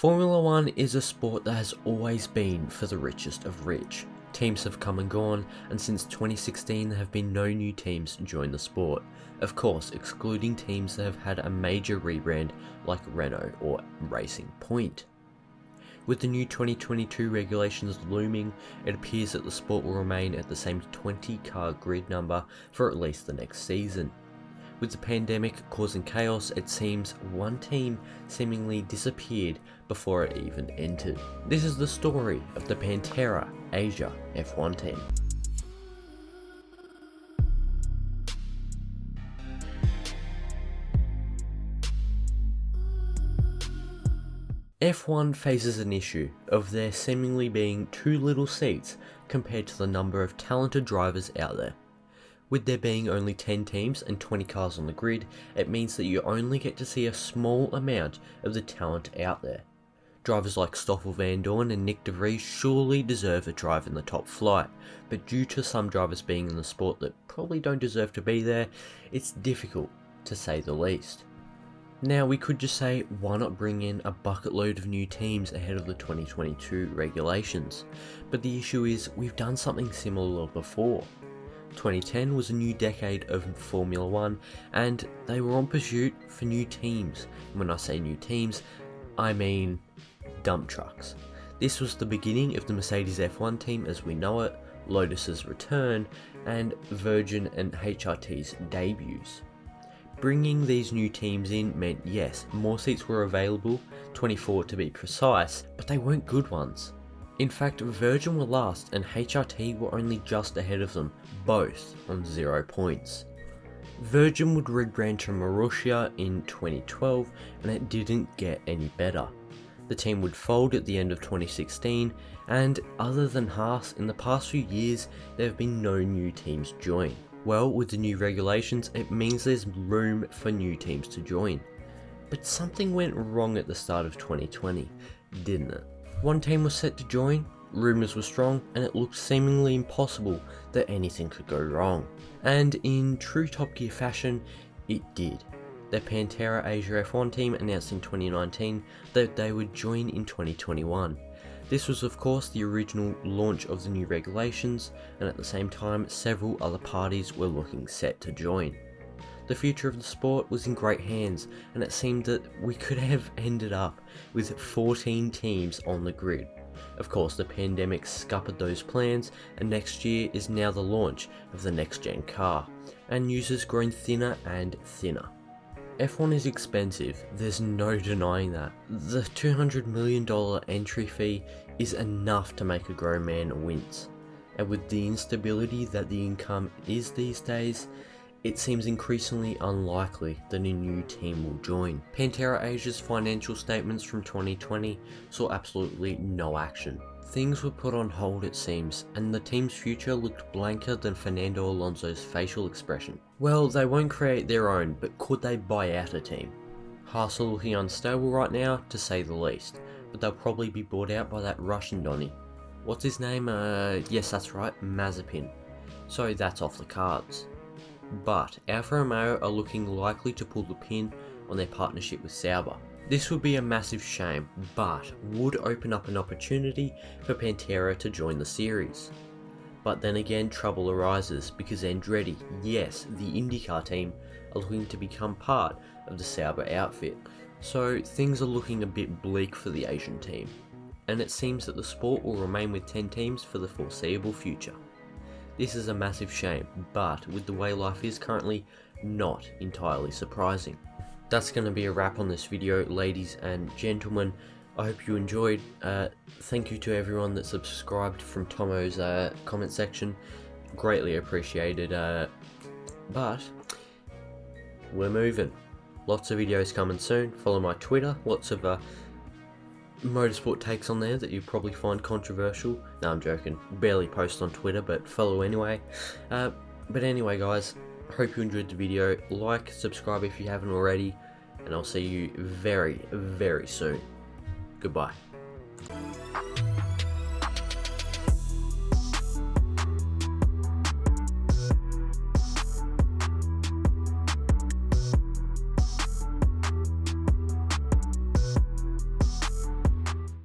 Formula One is a sport that has always been for the richest of rich. Teams have come and gone, and since 2016 there have been no new teams join the sport. Of course, excluding teams that have had a major rebrand like Renault or Racing Point. With the new 2022 regulations looming, it appears that the sport will remain at the same 20-car grid number for at least the next season. With the pandemic causing chaos, it seems one team seemingly disappeared before it even entered. This is the story of the Panthera Asia F1 Team. F1 faces an issue of there seemingly being too little seats compared to the number of talented drivers out there. With there being only 10 teams and 20 cars on the grid, it means that you only get to see a small amount of the talent out there. Drivers like Stoffel Vandoorne and Nick De Vries surely deserve a drive in the top flight, but due to some drivers being in the sport that probably don't deserve to be there, it's difficult to say the least. Now we could just say, why not bring in a bucket load of new teams ahead of the 2022 regulations? But the issue is, we've done something similar before. 2010 was a new decade of Formula One, and they were on pursuit for new teams. And when I say new teams, I mean dump trucks. This was the beginning of the Mercedes F1 team as we know it, Lotus's return, and Virgin and HRT's debuts. Bringing these new teams in meant yes, more seats were available, 24 to be precise, but they weren't good ones. In fact, Virgin were last and HRT were only just ahead of them, both on 0 points. Virgin would rebrand to Marussia in 2012 and it didn't get any better. The team would fold at the end of 2016, and other than Haas, in the past few years there have been no new teams join. Well, with the new regulations it means there's room for new teams to join. But something went wrong at the start of 2020, didn't it? One team was set to join, rumours were strong, and it looked seemingly impossible that anything could go wrong. And in true Top Gear fashion, it did. The Panthera Asia F1 team announced in 2019 that they would join in 2021. This was of course the original launch of the new regulations, and at the same time several other parties were looking set to join. The future of the sport was in great hands, and it seemed that we could have ended up with 14 teams on the grid. Of course, the pandemic scuppered those plans, and next year is now the launch of the next gen car, and news has grown thinner and thinner. F1 is expensive, there's no denying that. The $200 million entry fee is enough to make a grown man wince, and with the instability that the income is these days, it seems increasingly unlikely that a new team will join. Panthera Asia's financial statements from 2020 saw absolutely no action. Things were put on hold it seems, and the team's future looked blanker than Fernando Alonso's facial expression. Well, they won't create their own, but could they buy out a team? Haas are looking unstable right now, to say the least, but they'll probably be bought out by that Russian Donny. What's his name? Yes, that's right, Mazepin. So that's off the cards. But Alfa Romeo are looking likely to pull the pin on their partnership with Sauber. This would be a massive shame, but would open up an opportunity for Panthera to join the series. But then again, trouble arises because Andretti, yes, the IndyCar team, are looking to become part of the Sauber outfit. So things are looking a bit bleak for the Asian team, and it seems that the sport will remain with 10 teams for the foreseeable future. This is a massive shame, but with the way life is currently, not entirely surprising. That's going to be a wrap on this video, ladies and gentlemen. I hope you enjoyed. Thank you to everyone that subscribed from Tomo's comment section. Greatly appreciated. But we're moving. Lots of videos coming soon. Follow my Twitter. Lots of motorsport takes on there that you probably find controversial. No, I'm joking. Barely post on Twitter, but follow anyway. But anyway, guys, hope you enjoyed the video. Like, subscribe if you haven't already, and I'll see you very, very soon. Goodbye.